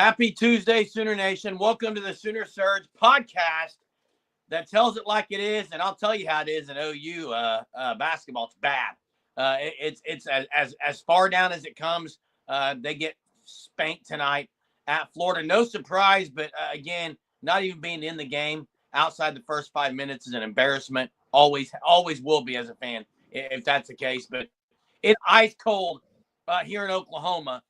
Happy Tuesday, Sooner Nation. Welcome to the Sooner Surge podcast that tells it like it is, and I'll tell you how it is in OU basketball. It's bad. It's as far down as it comes. They get spanked tonight at Florida. No surprise, but again, not even being in the game outside the first 5 minutes is an embarrassment. Always will be as a fan if that's the case. But it's ice cold here in Oklahoma.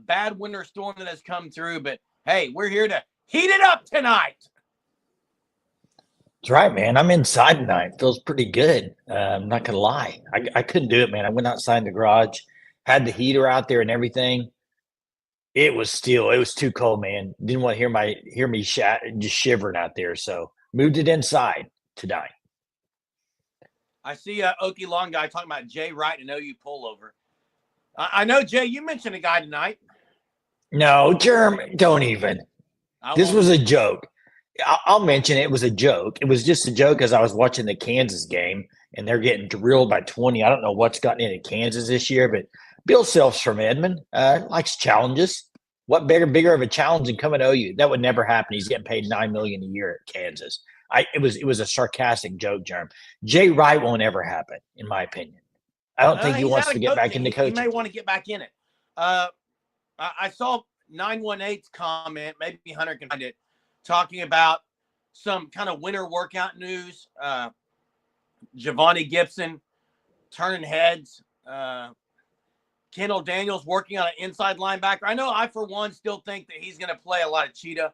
Bad winter storm that has come through, but hey, we're here to heat it up tonight. That's right, man. I'm inside tonight. Feels pretty good. I'm not gonna lie. I couldn't do it, man. I went outside in the garage, had the heater out there and everything. It was too cold, man. Didn't want to hear me just shivering out there. So moved it inside tonight. I see Okie Long guy talking about Jay Wright and OU pullover. I know, Jay, you mentioned a guy tonight. No, Germ, don't even. This was a joke. I'll mention it was a joke. It was just a joke as I was watching the Kansas game, and they're getting drilled by 20. I don't know what's gotten into Kansas this year, but Bill Self's from Edmond, likes challenges. What bigger of a challenge than coming to OU? That would never happen. He's getting paid $9 million a year at Kansas. It was a sarcastic joke, Germ. Jay Wright won't ever happen, in my opinion. I don't think he wants to get back into coaching. He may want to get back in it. I saw 918's comment, maybe Hunter can find it, talking about some kind of winter workout news. Giovanni Gibson turning heads. Kendall Daniels working on an inside linebacker. I know I, for one, still think that he's going to play a lot of cheetah.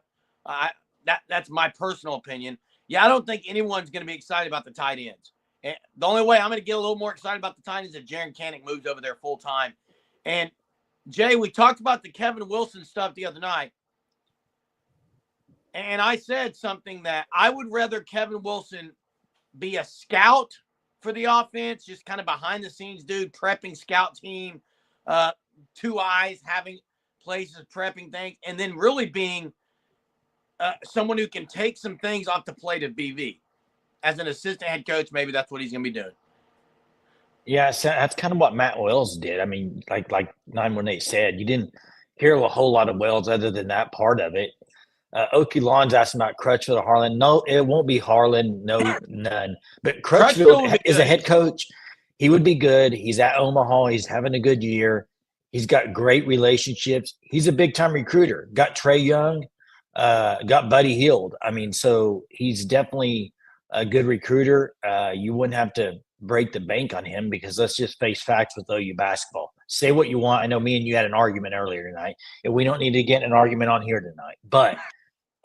That's my personal opinion. Yeah, I don't think anyone's going to be excited about the tight ends. And the only way I'm going to get a little more excited about the tight ends is if Jaron Canick moves over there full time. And Jay, we talked about the Kevin Wilson stuff the other night. And I said something that I would rather Kevin Wilson be a scout for the offense, just kind of behind the scenes dude, prepping scout team, two eyes, having places, prepping things, and then really being someone who can take some things off the plate of BV. As an assistant head coach, maybe that's what he's going to be doing. Yeah, so that's kind of what Matt Wells did. I mean, like 918 said, you didn't hear a whole lot of Wells other than that part of it. Okie Lon's asking about Crutchfield or Harlan. No, it won't be Harlan. No, none. But Crutchfield is a head coach. He would be good. He's at Omaha. He's having a good year. He's got great relationships. He's a big-time recruiter. Got Trey Young, got Buddy Hield. I mean, so he's definitely a good recruiter. You wouldn't have to break the bank on him because let's just face facts with OU basketball. Say what you want. I know me and you had an argument earlier tonight, and we don't need to get an argument on here tonight. But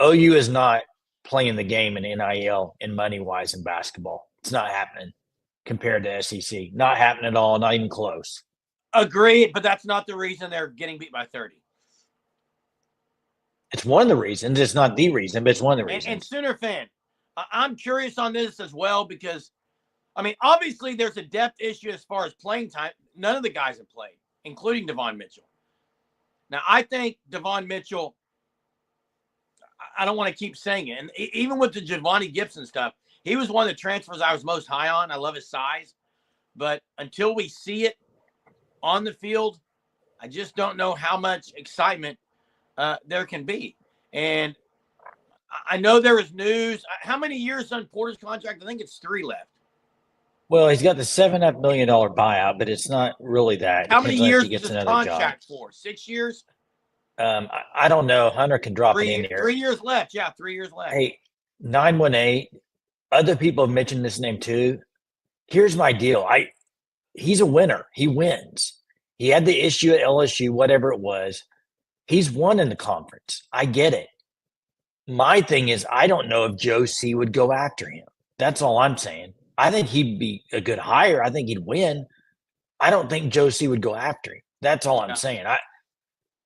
OU is not playing the game in NIL and money-wise in basketball. It's not happening compared to SEC. Not happening at all, not even close. Agreed, but that's not the reason they're getting beat by 30. It's one of the reasons. It's not the reason, but it's one of the reasons. And Sooner fan, I'm curious on this as well because, I mean, obviously there's a depth issue as far as playing time. None of the guys have played, including Devon Mitchell. Now, I think Devon Mitchell, I don't want to keep saying it. And even with the Giovanni Gibson stuff, he was one of the transfers I was most high on. I love his size. But until we see it on the field, I just don't know how much excitement there can be. And I know there is news. How many years on Porter's contract? I think it's 3 left. Well, he's got the $7.5 million buyout, but it's not really that. How many years is his contract for? 6 years? I don't know. Hunter can drop it in there. 3 years left. Yeah, 3 years left. Hey, 918. Other people have mentioned this name too. Here's my deal. He's a winner. He wins. He had the issue at LSU, whatever it was. He's won in the conference. I get it. My thing is, I don't know if Joe C would go after him. That's all I'm saying. I think he'd be a good hire. I think he'd win. I don't think Joe C would go after him. That's all I'm saying.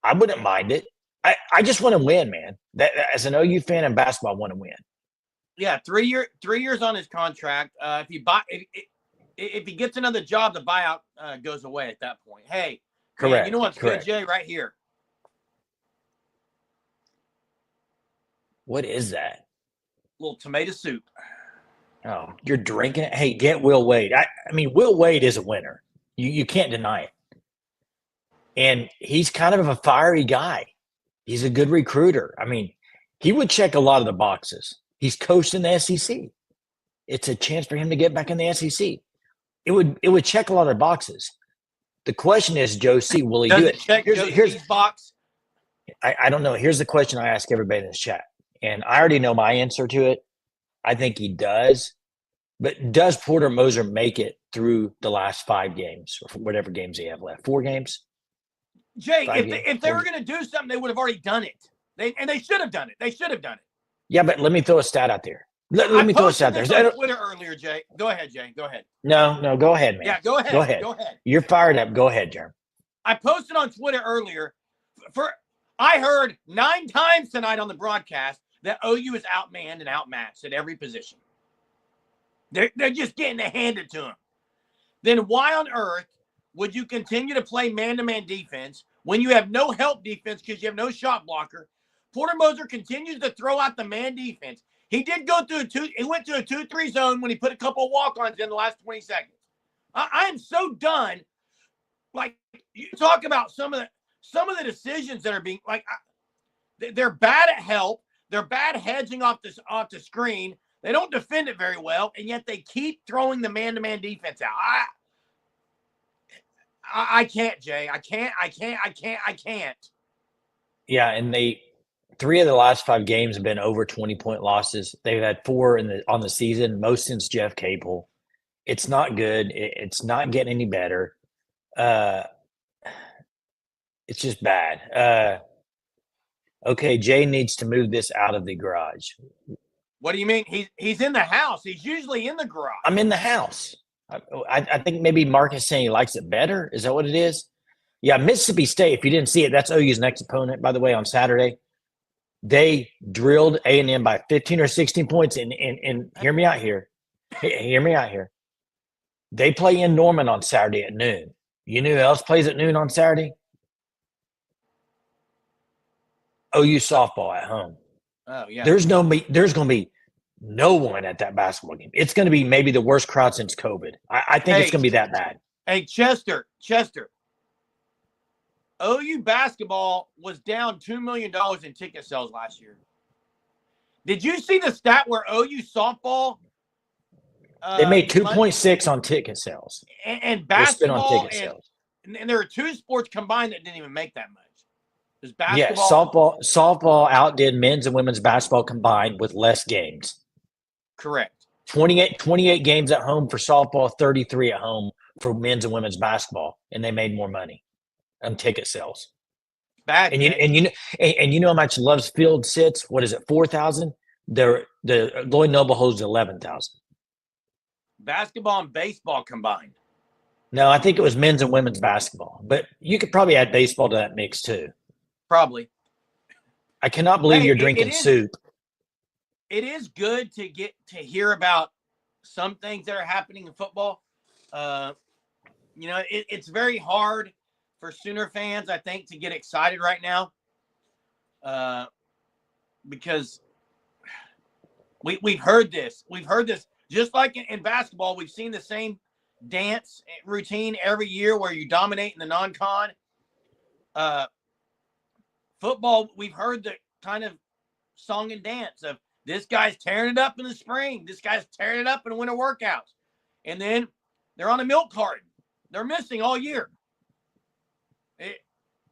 I wouldn't mind it. I just want to win, man. That, as an OU fan in basketball, I want to win. Yeah, 3 years on his contract. If he gets another job, the buyout goes away at that point. Hey, correct. Man, you know what's good, Jay? Right here. What is that? A little tomato soup. Oh, you're drinking it? Hey, get Will Wade. I mean, Will Wade is a winner. You can't deny it. And he's kind of a fiery guy. He's a good recruiter. I mean, he would check a lot of the boxes. He's coached in the SEC. It's a chance for him to get back in the SEC. It would check a lot of boxes. The question is, Joe C, will he Does do it it? check Josie's box? I don't know. Here's the question I ask everybody in this chat, and I already know my answer to it. I think he does. But does Porter Moser make it through the last 5 games or whatever games they have left? 4 games? Jay, if they were going to do something, they would have already done it. They should have done it. They should have done it. Yeah, but let me throw a stat out there. Let me throw a stat there. I posted this on Twitter earlier, Jay. Go ahead, Jay. Go ahead. No, go ahead, man. Yeah, go ahead. Go ahead. Go ahead. You're fired up. Go ahead, Jeremy. I posted on Twitter earlier. I heard 9 times tonight on the broadcast that OU is outmanned and outmatched at every position. They're just getting it handed to them. Then why on earth would you continue to play man-to-man defense when you have no help defense because you have no shot blocker? Porter Moser continues to throw out the man defense. He did go through he went to a 2-3 zone when he put a couple of walk-ons in the last 20 seconds. I am so done. Like, you talk about some of the decisions that are being they're bad at help. They're bad hedging off the screen. They don't defend it very well, and yet they keep throwing the man-to-man defense out. I can't, Jay. I can't. Yeah, and 3 of the last 5 games have been over 20-point losses. They've had 4 on the season, most since Jeff Capel. It's not good. It's not getting any better. It's just bad. Okay, Jay needs to move this out of the garage. What do you mean? He's in the house. He's usually in the garage. I'm in the house. I think maybe Mark is saying he likes it better. Is that what it is? Yeah, Mississippi State, if you didn't see it, that's OU's next opponent, by the way, on Saturday. They drilled A&M by 15 or 16 points. And hear me out here. Hear me out here. They play in Norman on Saturday at noon. You know who else plays at noon on Saturday? OU softball at home. Oh, yeah. There's going to be no one at that basketball game. It's going to be maybe the worst crowd since COVID. I think it's going to be that bad. Hey, Chester. OU basketball was down $2 million in ticket sales last year. Did you see the stat where OU softball? They made 2.6 on ticket sales. And basketball on ticket sales. And there were 2 sports combined that didn't even make that much. There's basketball. Yeah, softball outdid men's and women's basketball combined with less games. Correct. 28 games at home for softball, 33 at home for men's and women's basketball, and they made more money on ticket sales. Bad. And you know how much Love's Field sits? What is it? 4,000. The Lloyd Noble holds 11,000. Basketball and baseball combined. No, I think it was men's and women's basketball, but you could probably add baseball to that mix too. Probably. I cannot believe you're drinking soup. It is good to get to hear about some things that are happening in football. It's very hard for Sooner fans, I think, to get excited right now, because we've heard this. We've heard this just like in basketball. We've seen the same dance routine every year where you dominate in the non-con. Football, we've heard the kind of song and dance of this guy's tearing it up in the spring. This guy's tearing it up in winter workouts. And then they're on a milk carton. They're missing all year.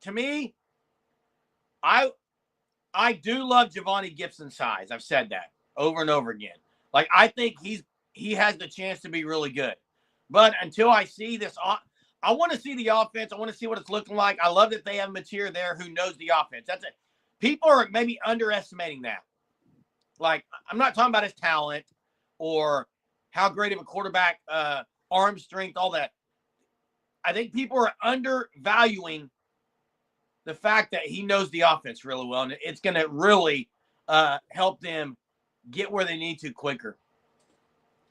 To me, I do love Giovanni Gibson's size. I've said that over and over again. Like, I think he has the chance to be really good. But until I see this, I want to see the offense. I want to see what it's looking like. I love that they have Mateer there who knows the offense. That's it. People are maybe underestimating that. Like, I'm not talking about his talent or how great of a quarterback, arm strength, all that. I think people are undervaluing the fact that he knows the offense really well, and it's going to really help them get where they need to quicker.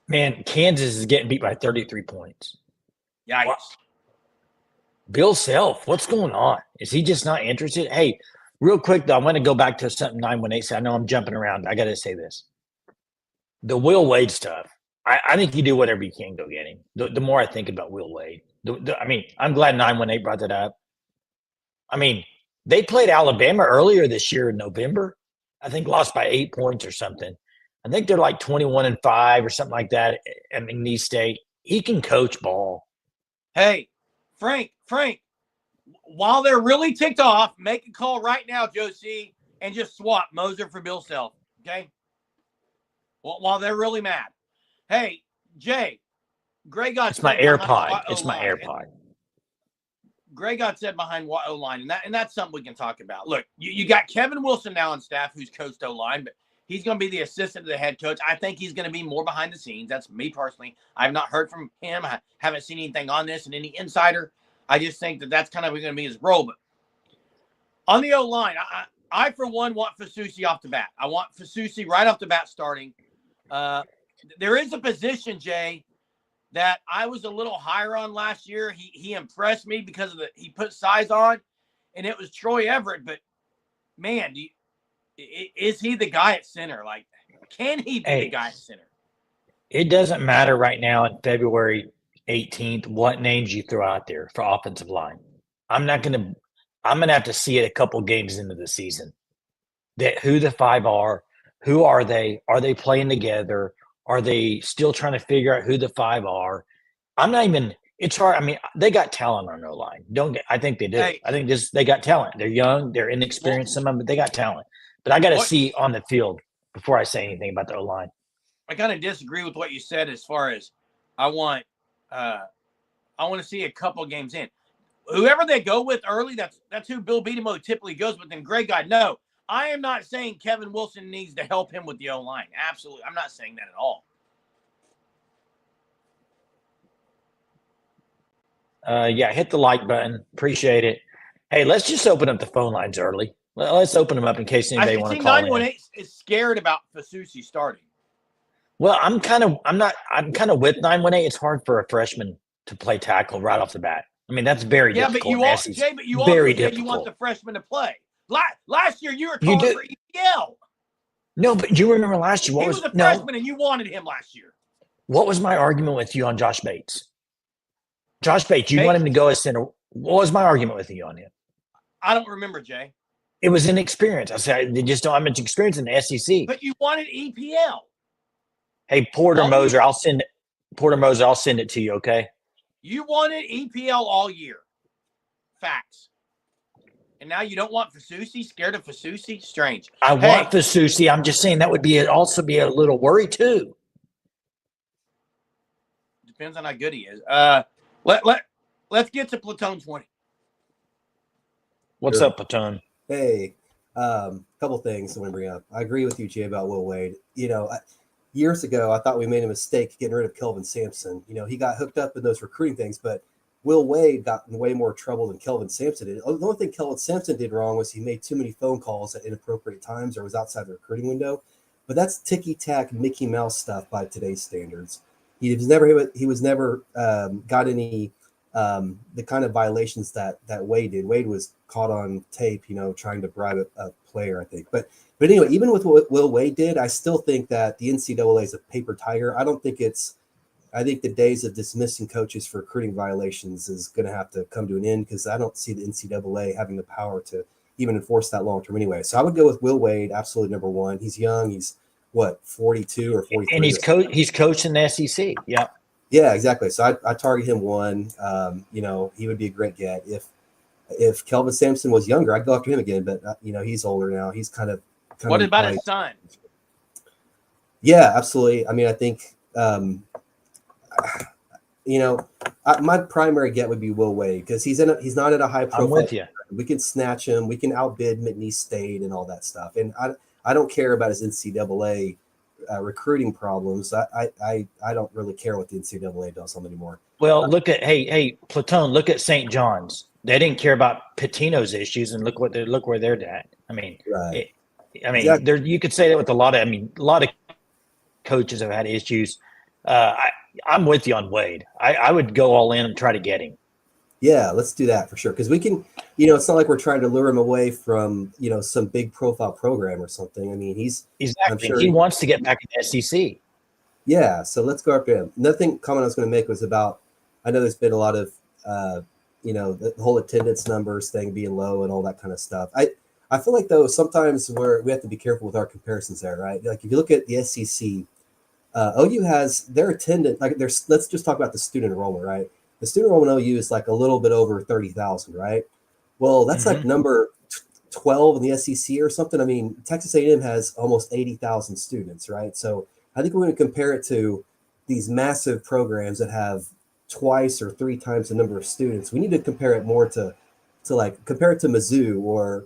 Man, Kansas is getting beat by 33 points. Yikes. Wow. Bill Self, what's going on? Is he just not interested? Hey, real quick, though, I'm going to go back to something 918 said. I know I'm jumping around. I got to say this. The Will Wade stuff, I think you do whatever you can go get him. The more I think about Will Wade. I'm glad 918 brought that up. I mean, They played Alabama earlier this year in November. I think lost by 8 points or something. I think they're like 21-5 or something like that at McNeese State. He can coach ball. Hey, Frank, while they're really ticked off, make a call right now, Joe C., and just swap Moser for Bill Self, okay? Well, while they're really mad. Hey, Jay, Greg got It's my AirPod. It's my AirPod. Greg got said behind what O-line, and that's something we can talk about. Look, you got Kevin Wilson now on staff who's coached O-line, but he's going to be the assistant to the head coach. I think he's going to be more behind the scenes. That's me personally. I've not heard from him. I haven't seen anything on this and any insider. I just think that's kind of going to be his role. But on the O-line, I for one, want Fasusi off the bat. I want Fasusi right off the bat starting. There is a position, Jay, that I was a little higher on last year. He impressed me because of he put size on, and it was Troy Everett. But man, is he the guy at center? Like, can he be the guy at center? It doesn't matter right now on February 18th what names you throw out there for offensive line. I'm gonna have to see it a couple games into the season. That who the five are, who are they? Are they playing together? Are they still trying to figure out who the five are? I'm not even. It's hard. I mean, they got talent on their line. I think they do. Hey, I think they got talent. They're young. They're inexperienced. Some of them, but they got talent. But I got to see on the field before I say anything about the O-line. I kind of disagree with what you said as far as I want to see a couple games in. Whoever they go with early, that's who Bill Beatemo typically goes with. And Greg, no, I am not saying Kevin Wilson needs to help him with the O-line. Absolutely. I'm not saying that at all. Yeah, hit the like button. Appreciate it. Hey, let's just open up the phone lines early. Let's open them up in case anybody want to call in. 918 is scared about Fasusi starting. Well, I'm kind of with 918. It's hard for a freshman to play tackle right off the bat. I mean, that's very difficult. Yeah, but you also said you want the freshman to play. Last year, you were calling for EPL. No, but you remember last year. He was a freshman, and you wanted him last year. What was my argument with you on Josh Bates? Josh Bates, you want him to go as center. What was my argument with you on him? I don't remember, Jay. It was inexperience. I said they just don't have much experience in the SEC. But you wanted EPL. Hey, Porter Moser, I'll send it to you, okay? You wanted EPL all year. Facts. And now you don't want Fasusi? Scared of Fasusi? Strange. I want Fasusi. I'm just saying that would also be a little worry too. Depends on how good he is. Let's get to Platoon 20. What's up, Platoon? Hey, couple things I want to bring up. I agree with you, Jay, about Will Wade. Years ago, I thought we made a mistake getting rid of Kelvin Sampson. He got hooked up in those recruiting things, but Will Wade got in way more trouble than Kelvin Sampson did. The only thing Kelvin Sampson did wrong was he made too many phone calls at inappropriate times or was outside the recruiting window. But that's ticky-tack Mickey Mouse stuff by today's standards. He was never got any the kind of violations that Wade did. Wade was caught on tape, trying to bribe a player, I think. But anyway, even with what Will Wade did, I still think that the NCAA is a paper tiger. I think the days of dismissing coaches for recruiting violations is going to have to come to an end because I don't see the NCAA having the power to even enforce that long term anyway. So I would go with Will Wade, absolutely number one. He's young. He's 42 or 43. And he's coached in the SEC. Yeah. Yeah, exactly. So I target him one. He would be a great get. If Kelvin Sampson was younger, I'd go after him again. But he's older now. He's kind of. What about his son? Yeah, absolutely. I mean, I think my primary get would be Will Wade because he's not at a high profile. I'm with you. We can snatch him. We can outbid McNeese State and all that stuff. And I don't care about his NCAA recruiting problems. I don't really care what the NCAA does on anymore. Well, look at Platoon. Look at St. John's. They didn't care about Pitino's issues, and look where they're at. I mean, right. Exactly. You could say that with a lot of coaches have had issues. I'm with you on Wade. I would go all in and try to get him. Yeah, let's do that for sure. Because we can, it's not like we're trying to lure him away from, some big profile program or something. I mean, exactly. He wants to get back in the SEC. Yeah. So let's go after him. Another comment I was going to make was about, I know there's been a lot of, the whole attendance numbers thing being low and all that kind of stuff. I feel like though sometimes we have to be careful with our comparisons there, right? Like if you look at the SEC, OU has their attendance. Like let's just talk about the student enrollment, right? The student enrollment OU is like a little bit over 30,000, right? Well, that's like number 12 in the SEC or something. I mean, Texas A&M has almost 80,000 students, right? So I think we're going to compare it to these massive programs that have twice or three times the number of students. We need to compare it more to like compare it to Mizzou or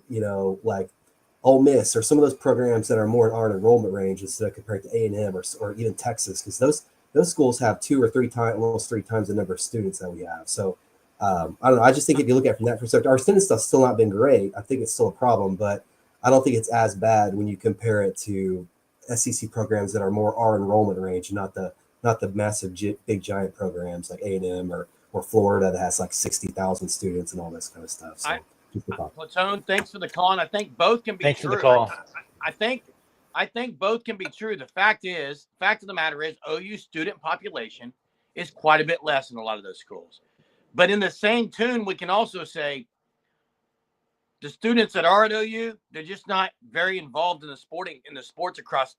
like Ole Miss or some of those programs that are more in our enrollment range instead of compared to A&M or even Texas, because those schools have almost three times the number of students that we have. So I don't know. I just think if you look at it from that perspective, our attendance stuff's still not been great. I think it's still a problem, but I don't think it's as bad when you compare it to SEC programs that are more our enrollment range, not the massive big giant programs like A&M or Florida that has like 60,000 students and all this kind of stuff. So Platoon, thanks for the call. And I think both can be Thanks true. for the call. I think both can be true. The fact of the matter is OU student population is quite a bit less in a lot of those schools. But in the same tune, we can also say the students that are at OU, they're just not very involved in the sports across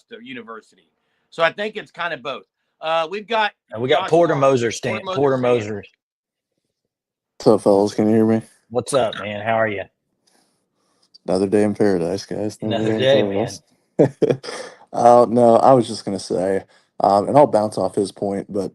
the university. So I think it's kind of both. We got Porter Moser. Porter Moser. What's up, fellas? Can you hear me? What's up, man? How are you? Another day in paradise, guys. Another day, man. No, I was just going to say, and I'll bounce off his point, but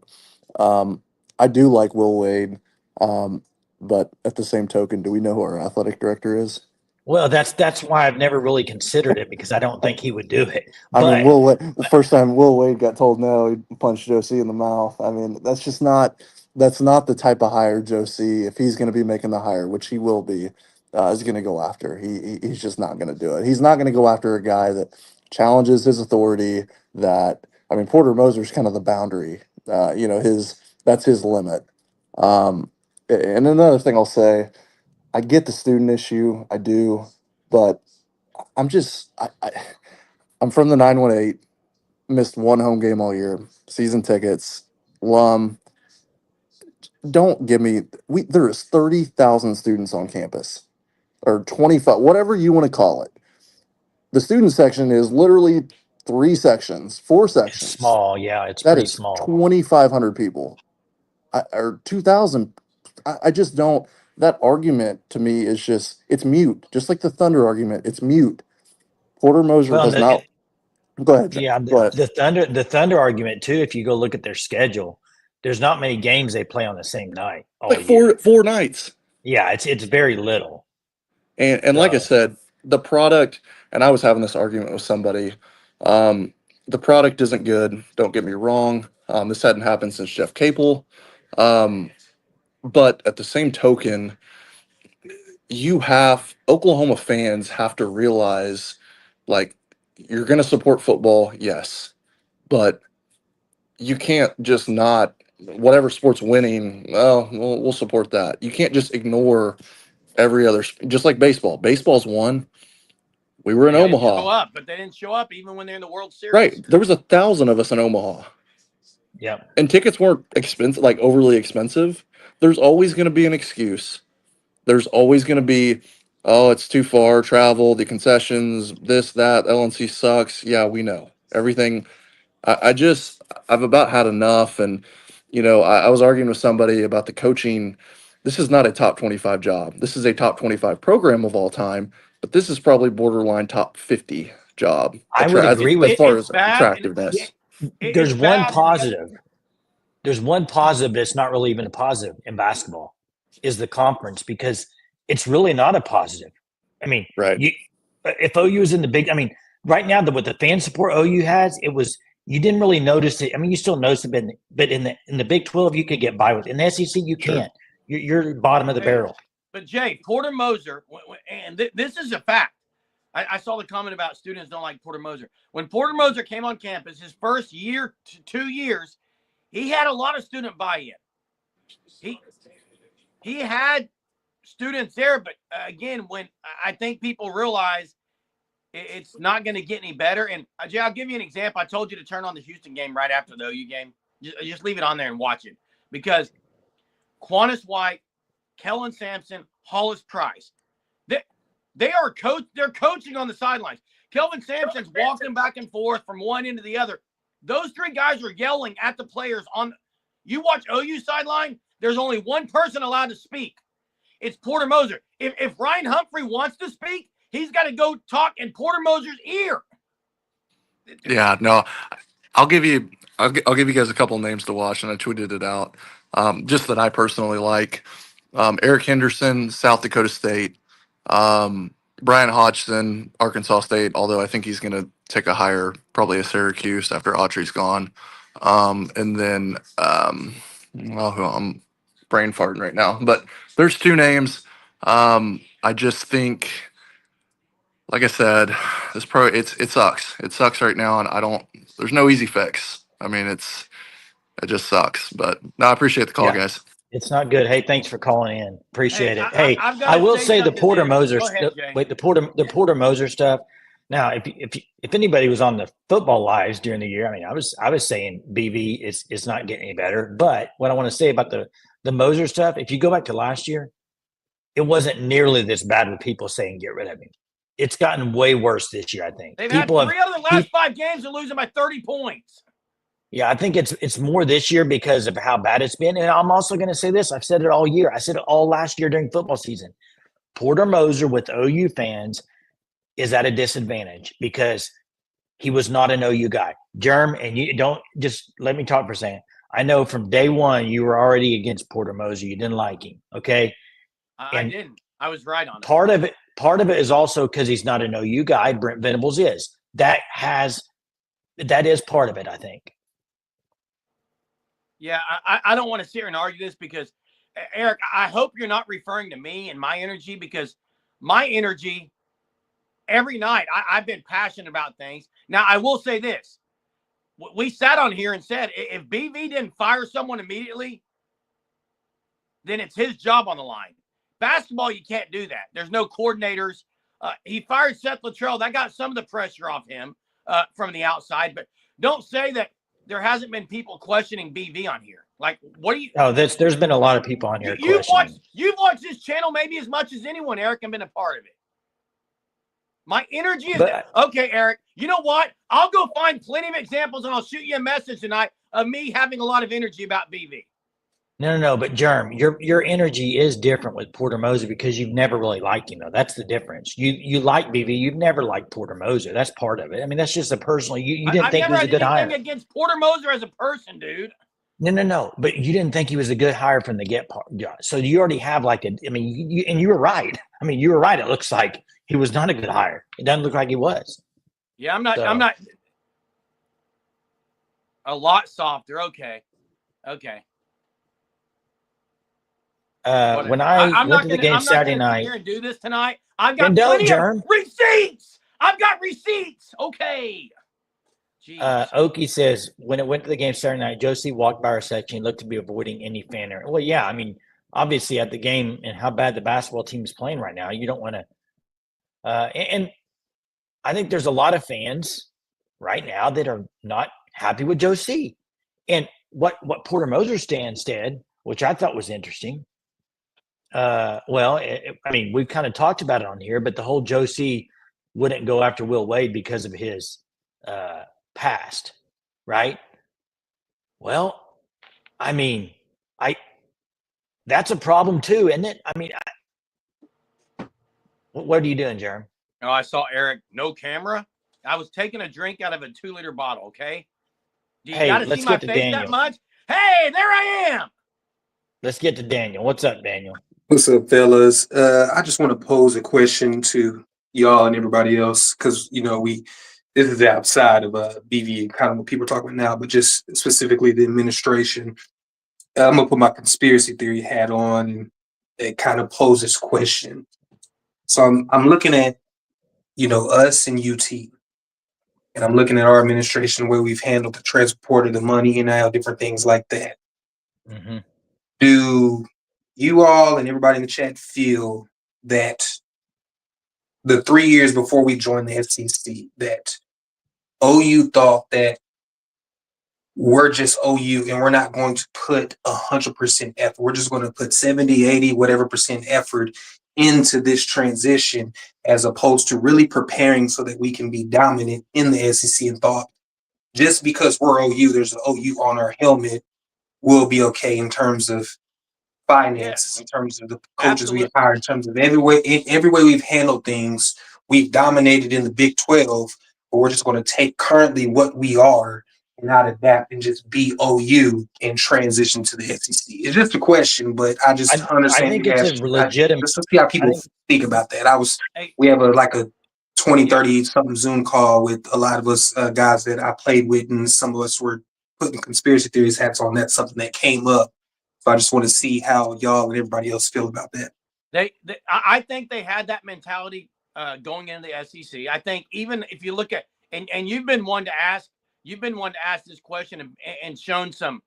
I do like Will Wade. But at the same token, do we know who our athletic director is? Well, that's why I've never really considered it, because I don't think he would do it. I mean, the first time Will Wade got told no, he punched Joe C in the mouth. I mean, that's not the type of hire Joe C, if he's going to be making the hire, which he will be, is going to go after. He's just not going to do it. He's not going to go after a guy that challenges his authority. Porter Moser's kind of the boundary. That's his limit. And another thing I'll say, I get the student issue, I do, but I'm from the 918, missed one home game all year, season tickets, don't give me, there is 30,000 students on campus, or 25, whatever you want to call it. The student section is literally four sections. It's small, yeah, it's that pretty is small. 2,500 people, or 2,000. I just don't. That argument to me is it's mute. Just like the Thunder argument, it's mute. Porter Moser does not. Go ahead, Jim. Yeah, Go ahead. The Thunder argument too. If you go look at their schedule, there's not many games they play on the same night. Like four nights. Yeah, it's very little. And like I said, the product. And I was having this argument with somebody. The product isn't good. Don't get me wrong. This hadn't happened since Jeff Capel. But at the same token, Oklahoma fans have to realize, like, you're going to support football, yes, but you can't just not, whatever sport's winning, we'll support that. You can't just ignore every other, just like baseball. Baseball's won. We were in Omaha. But they didn't show up even when they're in the World Series. Right. There was 1,000 of us in Omaha. Yeah. And tickets weren't expensive, like overly expensive. There's always going to be an excuse. There's always going to be, it's too far, travel, the concessions, this, that, LNC sucks. Yeah, we know. Everything. I've about had enough. And, I was arguing with somebody about the coaching. This is not a top 25 job. This is a top 25 program of all time, but this is probably borderline top 50 job. I would agree with as far as attractiveness. There's one positive. There's one positive, but it's not really even a positive in basketball, is the conference, because it's really not a positive. I mean, right. If OU is in the big, right now with the fan support OU has, you didn't really notice it. You still notice it, but in the Big 12, you could get by with it. In the SEC, you can't. You're bottom of the barrel. But Jay, Porter Moser, and this is a fact. I saw the comment about students don't like Porter Moser. When Porter Moser came on campus, his first year to 2 years, he had a lot of student buy-in. He had students there, but again, when I think people realize it's not going to get any better. And Jay, I'll give you an example. I told you to turn on the Houston game right after the OU game. Just leave it on there and watch it, because Quantas White Kellen Sampson, Hollis Price. They're coaching on the sidelines. Kelvin Sampson's walking back and forth from one end to the other. Those three guys are yelling at the players on. You watch OU sideline, there's only one person allowed to speak. It's Porter Moser. If Ryan Humphrey wants to speak, he's got to go talk in Porter Moser's ear. Yeah, no, I'll give you guys a couple names to watch, and I tweeted it out. Just that I personally like. Eric Henderson, South Dakota State. Brian Hodgson, Arkansas State, although I think he's going to take a hire, probably a Syracuse after Autry's gone. And then, I'm brain farting right now, but there's two names. I just think, like I said, it sucks. It sucks right now, and there's no easy fix. I mean, it just sucks. But no, I appreciate the call, guys. It's not good. Hey, thanks for calling in. Appreciate it. I will say the Porter Moser. The Porter Moser stuff. Now, if anybody was on the football lives during the year, I mean, I was saying BV is not getting any better. But what I want to say about the Moser stuff, if you go back to last year, it wasn't nearly this bad with people saying get rid of him. It's gotten way worse this year, I think. They've had 3 out of the last 5 games and losing by 30 points. Yeah, I think it's more this year because of how bad it's been. And I'm also going to say this. I've said it all year. I said it all last year during football season. Porter Moser with OU fans is at a disadvantage because he was not an OU guy. Germ, and you don't just let me talk for a second. I know from day one you were already against Porter Moser. You didn't like him, okay? I didn't. I was right on it. Part of it is also because he's not an OU guy. Brent Venables is. That is part of it, I think. Yeah, I don't want to sit here and argue this because, Eric, I hope you're not referring to me and my energy because my energy every night, I've been passionate about things. Now, I will say this. We sat on here and said if BV didn't fire someone immediately, then it's his job on the line. Basketball, you can't do that. There's no coordinators. He fired Seth Luttrell. That got some of the pressure off him from the outside. But don't say that there hasn't been people questioning BV on here. Like, what do you? Oh, there's been a lot of people on here questioning. You've watched this channel maybe as much as anyone, Eric, and been a part of it. My energy is okay, Eric. You know what? I'll go find plenty of examples, and I'll shoot you a message tonight of me having a lot of energy about BV. No. But Germ, your energy is different with Porter Moser because you've never really liked him, though. That's the difference. You like BV, you've never liked Porter Moser. That's part of it. I mean, that's just a personal. You didn't think he was a good hire. Against Porter Moser as a person, dude. No. But you didn't think he was a good hire from the get part. So you already have and you were right. I mean, you were right. It looks like he was not a good hire. It doesn't look like he was. Yeah, I'm not a lot softer. Okay. When I went to the game Saturday night, here and do this tonight. I've got plenty of receipts. I've got receipts. Okay. Okie says when it went to the game Saturday night, Josie walked by our section. He looked to be avoiding any fan area. Well, yeah, I mean, obviously at the game and how bad the basketball team is playing right now, you don't want to. And I think there's a lot of fans right now that are not happy with Josie. And what Porter Moser instead, which I thought was interesting. I mean, we've kind of talked about it on here, but the whole Josie wouldn't go after Will Wade because of his past, right? Well, I mean, that's a problem too, isn't it? I mean, what are you doing, Jeremy? Oh, I saw Eric, no camera. I was taking a drink out of a 2-liter bottle, okay? Do you got to see my face that much? Hey, there I am. Let's get to Daniel. What's up, Daniel? What's up, fellas? I just want to pose a question to y'all and everybody else because, this is outside of BV and kind of what people are talking about now, but just specifically the administration. I'm going to put my conspiracy theory hat on and it kind of pose this question. So I'm looking at, us and UT. And I'm looking at our administration, where we've handled the transport of the money and now different things like that. Mm-hmm. Do you all and everybody in the chat feel that the 3 years before we joined the SEC, that OU thought that we're just OU and we're not going to put 100% effort. We're just going to put 70, 80, whatever percent effort into this transition, as opposed to really preparing so that we can be dominant in the SEC, and thought just because we're OU, there's an OU on our helmet, we'll be okay in terms of finances, in terms of the coaches we hire, in terms of every way we've handled things. We've dominated in the Big 12, but we're just going to take currently what we are and not adapt and just be OU and transition to the SEC. It's just a question, but I just understand. I think it's a legitimate. Just to see how people think about that. We have a 20, 30 something Zoom call with a lot of us guys that I played with, and some of us were putting conspiracy theories hats on. That's something that came up. So I just want to see how y'all and everybody else feel about that. I think they had that mentality going into the SEC. I think even if you look at and you've been one to ask this question and shown some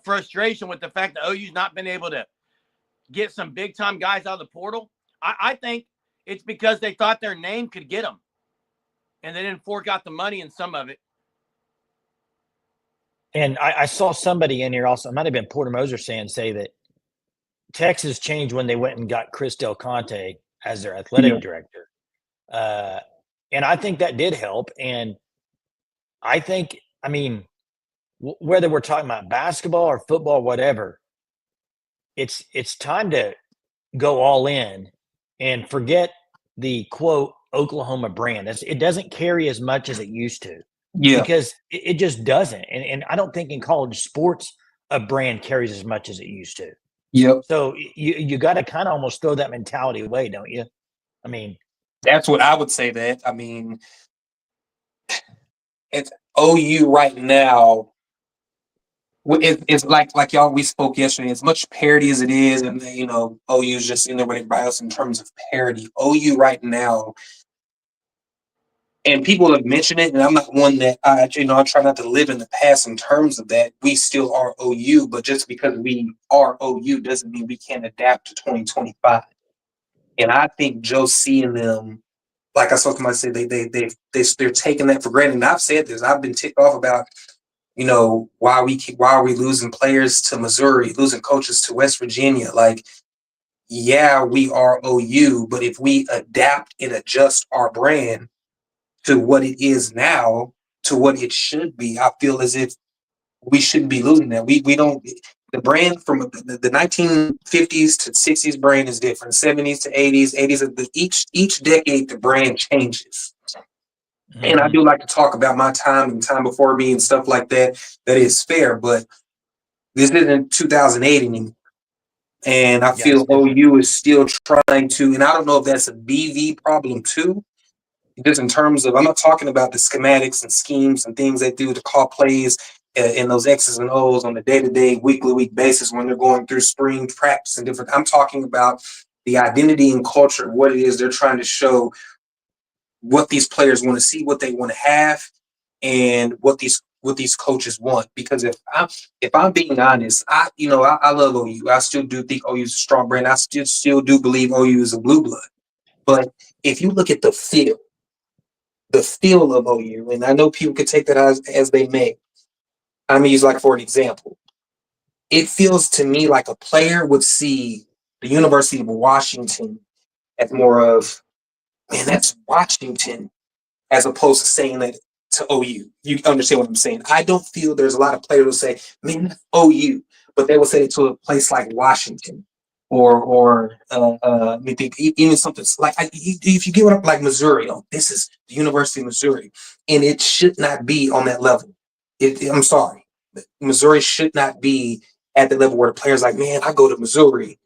frustration with the fact that OU's not been able to get some big time guys out of the portal. I think it's because they thought their name could get them, and they didn't fork out the money in some of it. And I saw somebody in here also, it might have been Porter Moser say that Texas changed when they went and got Chris Del Conte as their athletic director. And I think that did help. And I think, I mean, whether we're talking about basketball or football, whatever, it's time to go all in and forget the quote Oklahoma brand. It doesn't carry as much as it used to. Yeah, because it just doesn't. And I don't think in college sports a brand carries as much as it used to. Yep. So you got to kind of almost throw that mentality away, don't you? I mean, that's what I would say. That I mean, it's OU right now. It's like y'all, we spoke yesterday. As much parity as it is, and OU is just in there with everybody else in terms of parity. OU right now. And people have mentioned it, and I'm not one that I try not to live in the past in terms of that. We still are OU, but just because we are OU doesn't mean we can't adapt to 2025. And I think Joe C and them, like I saw somebody say, they're taking that for granted. And I've said this. I've been ticked off about, why are we losing players to Missouri, losing coaches to West Virginia? Like, yeah, we are OU, but if we adapt and adjust our brand to what it is now, to what it should be, I feel as if we shouldn't be losing that. We don't. The brand from the 1950s to 60s brand is different. 70s to 80s. Each decade the brand changes. Mm-hmm. And I do like to talk about my time and time before me and stuff like that. That is fair, but this isn't 2008 anymore. And I feel OU is still trying to. And I don't know if that's a BV problem too. Just in terms of, I'm not talking about the schematics and schemes and things they do to call plays and those X's and O's on a day-to-day, week basis when they're going through spring practice and different. I'm talking about the identity and culture, what it is they're trying to show, what these players want to see, what they want to have, and what these coaches want. Because if I'm being honest, I love OU. I still do think OU is a strong brand. I still do believe OU is a blue blood. But if you look at the feel of OU, and I know people could take that as they may. I'm gonna use for an example. It feels to me like a player would see the University of Washington as more of, man, that's Washington, as opposed to saying that to OU. You understand what I'm saying? I don't feel there's a lot of players who say, man, that's OU, but they will say it to a place like Washington. Or even something like, if you get what I'm like, Missouri, this is the University of Missouri, and it should not be on that level. I'm sorry, Missouri should not be at the level where the players like, man, I go to Missouri,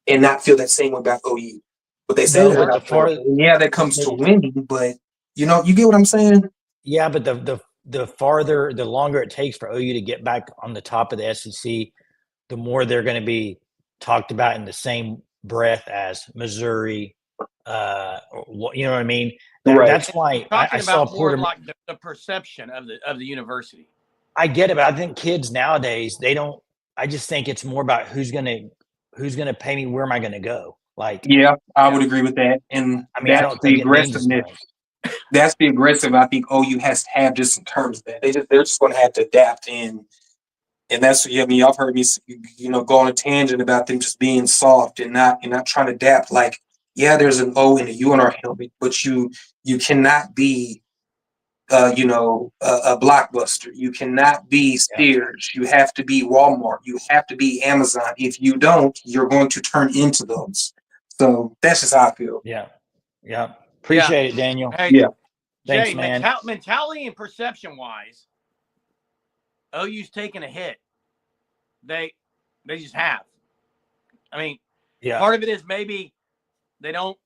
and not feel that same way about OU. But they say that comes to winning, but you get what I'm saying? Yeah, but the longer it takes for OU to get back on the top of the SEC, the more they're going to be talked about in the same breath as Missouri. You know what I mean? That's why I saw Porter. Like the perception of the university. I get it, but I think kids nowadays, they don't. I just think it's more about who's gonna pay me. Where am I going to go? Like, yeah, I would agree with that. And I mean, I don't think the aggressiveness. that's the aggressive I think OU has to have just in terms of that. They're just going to have to adapt in. And that's, I mean, y'all heard me, go on a tangent about them just being soft and not trying to adapt. Like, yeah, there's an O and a U in our helmet, but you cannot be, a Blockbuster. You cannot be Yeah. Sears. You have to be Walmart. You have to be Amazon. If you don't, you're going to turn into those. So that's just how I feel. Yeah. Yeah. Appreciate it, Daniel. Hey, Yeah. Thanks, Jay, man. mentality and perception wise, OU's taking a hit. They just have. I mean, Yeah. part of it is maybe they don't.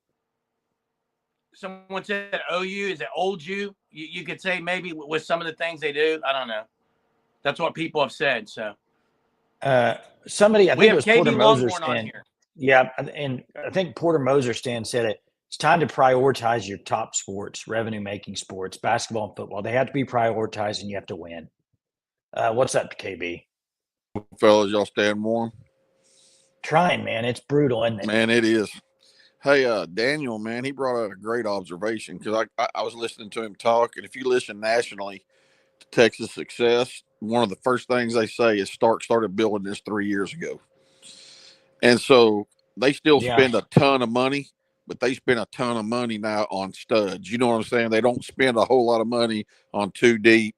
Someone said OU is it old you? You could say maybe with some of the things they do. I don't know. That's what people have said. So somebody, I we think it have was Porter KB Moser Longhorn on stand. here. Yeah, and I think Porter Moser stand said it. It's time to prioritize your top sports, revenue-making sports, basketball and football. They have to be prioritized, and you have to win. What's up, KB? Fellas, y'all staying warm? Trying, man. It's brutal, isn't it? Man, it is. Hey, Daniel, man, he brought out a great observation because I was listening to him talk, and if you listen nationally to Texas success, one of the first things they say is Stark started building this 3 years ago. And so they still spend a ton of money, but they spend a ton of money now on studs. You know what I'm saying? They don't spend a whole lot of money on too deep.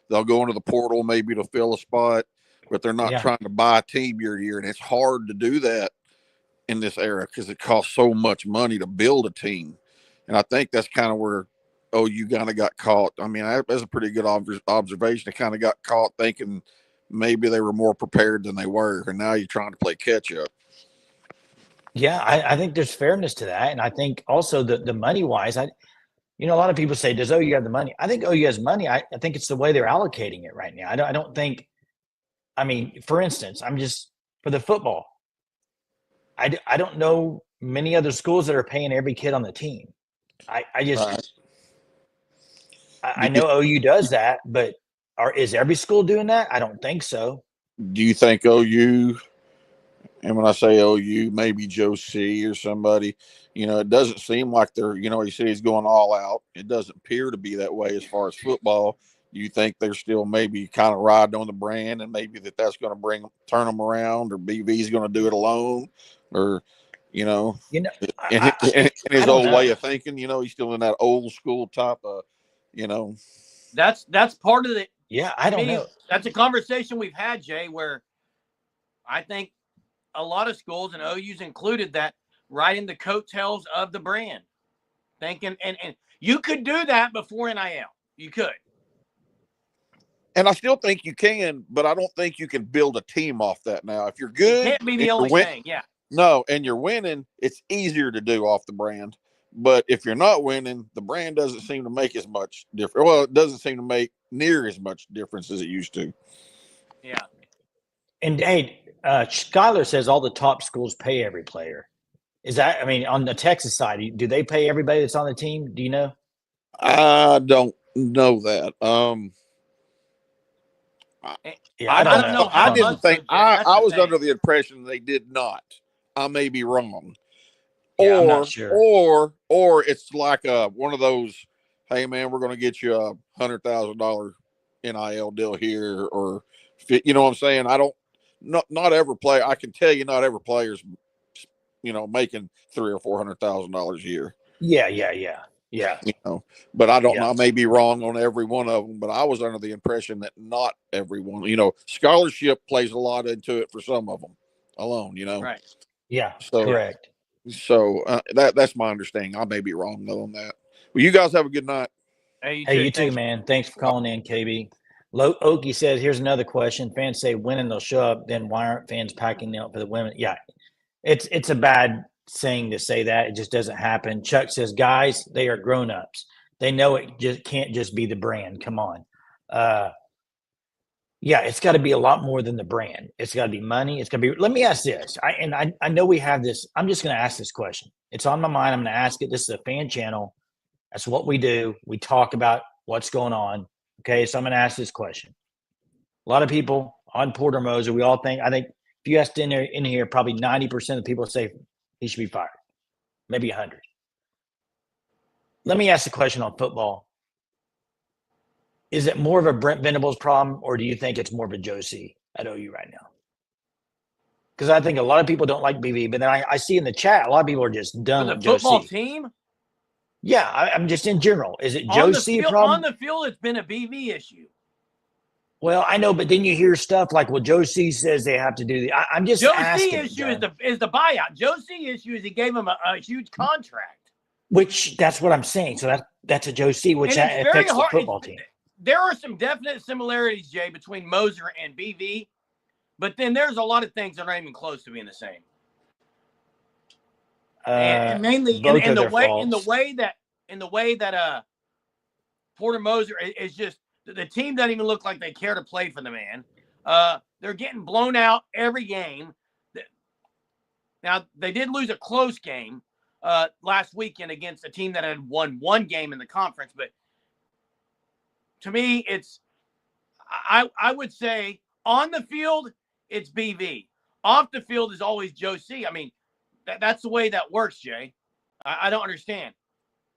They'll go into the portal maybe to fill a spot, but they're not trying to buy a team year to year. And it's hard to do that in this era because it costs so much money to build a team. And I think that's kind of where OU kind of got caught. I mean, that's a pretty good observation. They kind of got caught thinking maybe they were more prepared than they were. And now you're trying to play catch up. Yeah, I think there's fairness to that. And I think also the money-wise, a lot of people say, does OU have the money? I think OU has money. I think it's the way they're allocating it right now. I don't think – I mean, for instance, I'm just – for the football, I don't know many other schools that are paying every kid on the team. I just I know OU does that, but is every school doing that? I don't think so. Do you think OU, and when I say OU, maybe Joe C or somebody, it doesn't seem like they're, he said he's going all out. It doesn't appear to be that way as far as football. Do you think they're still maybe kind of riding on the brand and maybe that's going to turn them around, or BV's going to do it alone, or, in his old way of thinking, he's still in that old school type of, That's part of the. Yeah, I don't know. That's a conversation we've had, Jay, where I think a lot of schools, and OU's included, that riding the coattails of the brand, thinking, and you could do that before NIL. You could. And I still think you can, but I don't think you can build a team off that now. If you're good, it can't be the only thing. Yeah. No, and you're winning, it's easier to do off the brand. But if you're not winning, the brand doesn't seem to make as much difference. Well, it doesn't seem to make near as much difference as it used to. Yeah. And hey, Skylar says all the top schools pay every player. Is that, I mean, on the Texas side, do they pay everybody that's on the team? Do you know? I don't know that. I don't know. I didn't think. I was under the impression they did not. I may be wrong. Yeah, I'm not sure. Or it's like one of those. Hey man, we're going to get you $100,000 NIL deal here, or you know what I'm saying. I don't. Not every player. I can tell you, not every player's, making $300,000 or $400,000 a year. Yeah. But I don't know. I may be wrong on every one of them, but I was under the impression that not everyone, scholarship plays a lot into it for some of them alone, Right. Yeah. So, correct. So that's my understanding. I may be wrong though on that. Well, you guys have a good night. Hey, you too, man. Thanks for calling in, KB. Okie says, here's another question. Fans say winning they'll show up. Then why aren't fans packing out for the women? Yeah. It's a bad saying to say that. It just doesn't happen. Chuck says, guys, they are grown-ups. They know it just can't just be the brand. Come on. Yeah, it's got to be a lot more than the brand. It's got to be money. It's got to be. Let me ask this. I know we have this. I'm just going to ask this question. It's on my mind. I'm going to ask it. This is a fan channel. That's what we do. We talk about what's going on. Okay, so I'm going to ask this question. A lot of people on Porter Moser, we all think. I think if you asked in here, probably 90% of the people say he should be fired. Maybe 100. Let me ask a question on football. Is it more of a Brent Venables problem, or do you think it's more of a Joe C at OU right now? Because I think a lot of people don't like BV, but then I see in the chat, a lot of people are just done For with the Joe football C. team? Yeah, I'm just in general. Is it Joe C a problem? On the field, it's been a BV issue. Well, I know, but then you hear stuff like, well, Joe C says they have to do the. I'm just Joe asking. C issue is the buyout. Joe C issue is he gave him a huge contract. Which that's what I'm saying. So that's a Joe C, which affects the football team. There are some definite similarities, Jay, between Moser and BV, but then there's a lot of things that aren't even close to being the same. And mainly in the way that Porter Moser is just the team doesn't even look like they care to play for the man. They're getting blown out every game. Now they did lose a close game last weekend against a team that had won one game in the conference, but to me, I would say on the field it's BV. Off the field is always Joe C. I mean, that's the way that works, Jay. I don't understand.